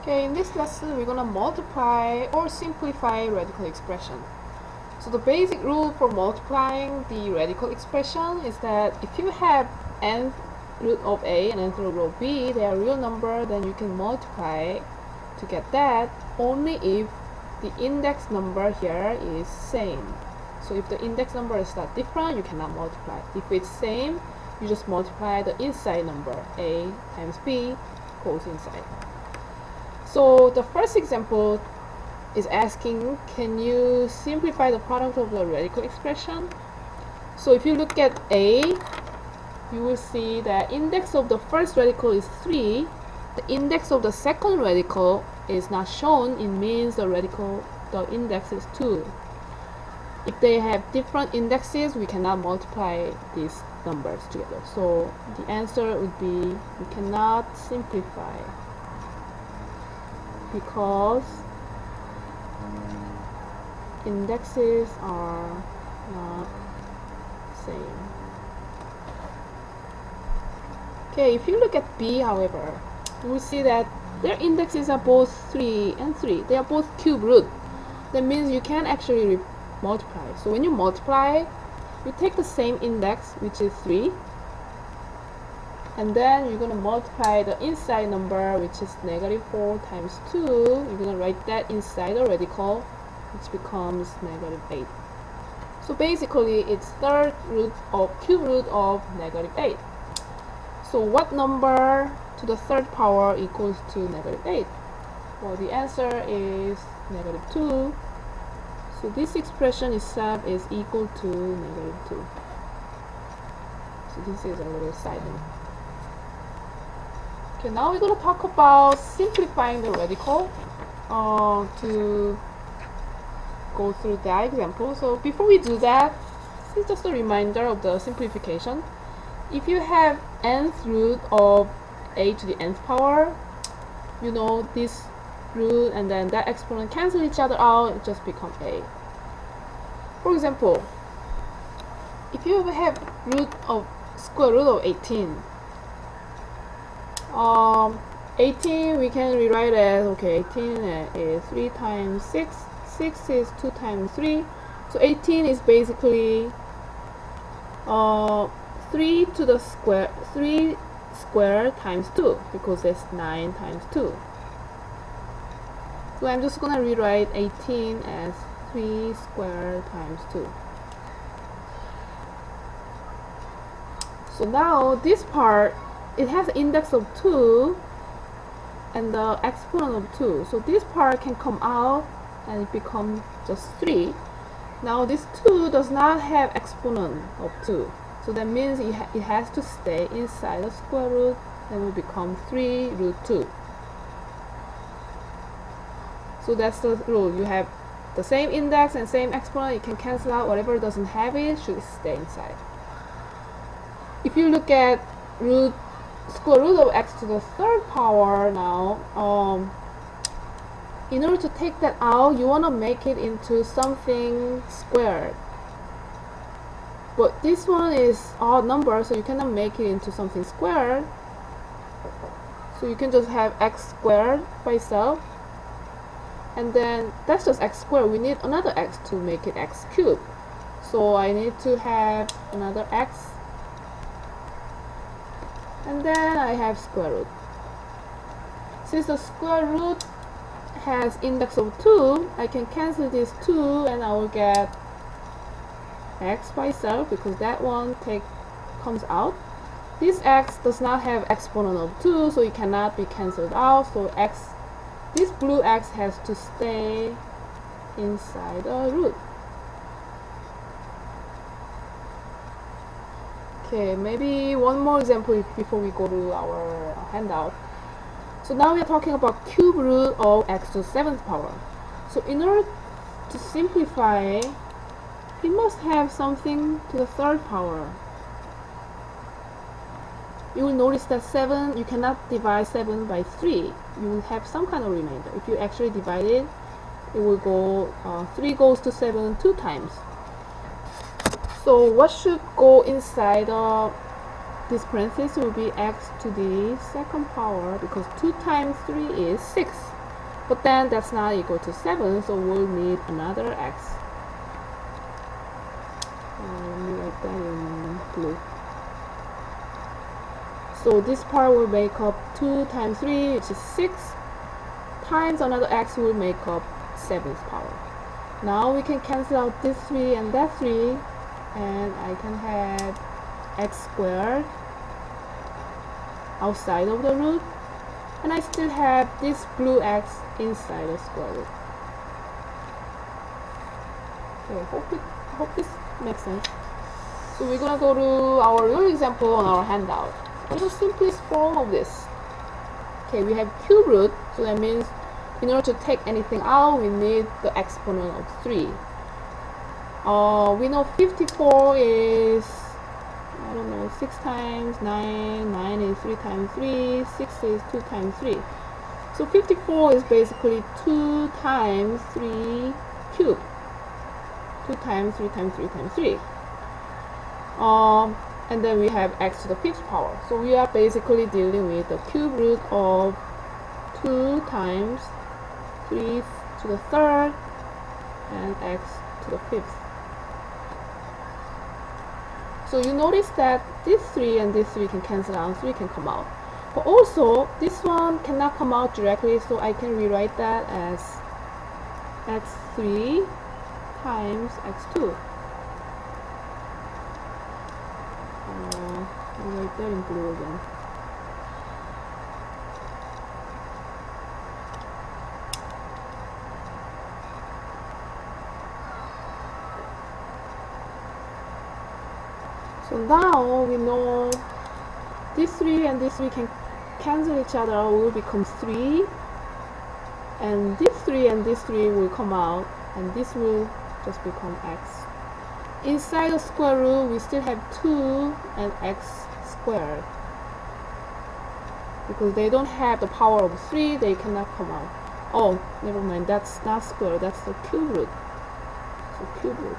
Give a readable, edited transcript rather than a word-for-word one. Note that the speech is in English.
Okay, in this lesson we're gonna multiply or simplify radical expression. So the basic rule for multiplying the radical expression is that if you have nth root of a and nth root of b, they are real number, then you can multiply to get that only if the index number here is same. So if the index number is not different, you cannot multiply. If it's same, you just multiply the inside number. A times b goes inside. So the first example is asking, can you simplify the product of the radical expression? So if you look at A, you will see that index of the first radical is 3. The index of the second radical is not shown. It means the index is 2. If they have different indexes, we cannot multiply these numbers together. So the answer would be we cannot simplify, because indexes are not same. Okay, if you look at B, however, you will see that their indexes are both 3 and 3. They are both cube root. That means you can actually multiply. So when you multiply, you take the same index, which is 3, and then you're going to multiply the inside number, which is -4 times 2. You're going to write that inside the radical, which becomes -8. So basically, it's cube root of -8. So what number to the third power equals to -8? Well, the answer is -2. So this expression itself is equal to -2. So this is a little side note. Okay, now we're going to talk about simplifying the radical to go through that example. So before we do that, this is just a reminder of the simplification. If you have nth root of a to the nth power, you know this root and then that exponent cancel each other out, it just becomes a. For example, if you have square root of 18, 18 we can rewrite as, okay, 18 is 3 times 6, 6 is 2 times 3, so 18 is basically 3 to the square, 3 square times 2, because that's 9 times 2. So I'm just gonna rewrite 18 as 3 square times 2. So now this part, it has an index of 2 and the exponent of 2. So this part can come out and it becomes just 3. Now this 2 does not have exponent of 2. So that means it has to stay inside the square root, and will become 3 root 2. So that's the rule. You have the same index and same exponent. You can cancel out. Whatever doesn't have it should stay inside. If you look at square root of x to the third power now, in order to take that out, you want to make it into something squared. But this one is odd number, so you cannot make it into something squared. So you can just have x squared by itself. And then that's just x squared. We need another x to make it x cubed. So I need to have another x. And then I have square root. Since the square root has index of 2, I can cancel this 2 and I will get x by itself, because that one comes out. This x does not have exponent of 2, so it cannot be cancelled out. So this blue x has to stay inside the root. Okay, maybe one more example before we go to our handout. So now we are talking about cube root of x to the 7th power. So in order to simplify, we must have something to the third power. You will notice that 7, you cannot divide 7 by 3. You will have some kind of remainder. If you actually divide it, it will go 3 goes to 7 2 times. So what should go inside this parenthesis will be x to the second power, because 2 times 3 is 6. But then that's not equal to 7, so we'll need another x. Let me write that in blue. So this part will make up 2 times 3, which is 6, times another x will make up 7th power. Now we can cancel out this 3 and that 3, and I can have x squared outside of the root, and I still have this blue x inside the square root. Okay, hope this makes sense. So we're gonna go to our real example on our handout. What's the simplest form of this? Okay, we have cube root, so that means in order to take anything out, we need the exponent of 3. We know 54 is, I don't know, 6 times 9, 9 is 3 times 3, 6 is 2 times 3. So 54 is basically 2 times 3 cubed. 2 times 3 times 3 times 3. And then we have x to the 5th power. So we are basically dealing with the cube root of 2 times 3 to the 3rd and x to the 5th. So you notice that this 3 and this 3 can cancel out, 3 can come out. But also, this one cannot come out directly, so I can rewrite that as x3 times x2. I'll write that in blue again. So now we know this 3 and this 3 can cancel each other, will become 3, and this 3 and this 3 will come out, and this will just become x. Inside the square root, we still have 2 and x squared. Because they don't have the power of 3, they cannot come out. Oh, never mind, that's not square, that's the cube root. So cube root.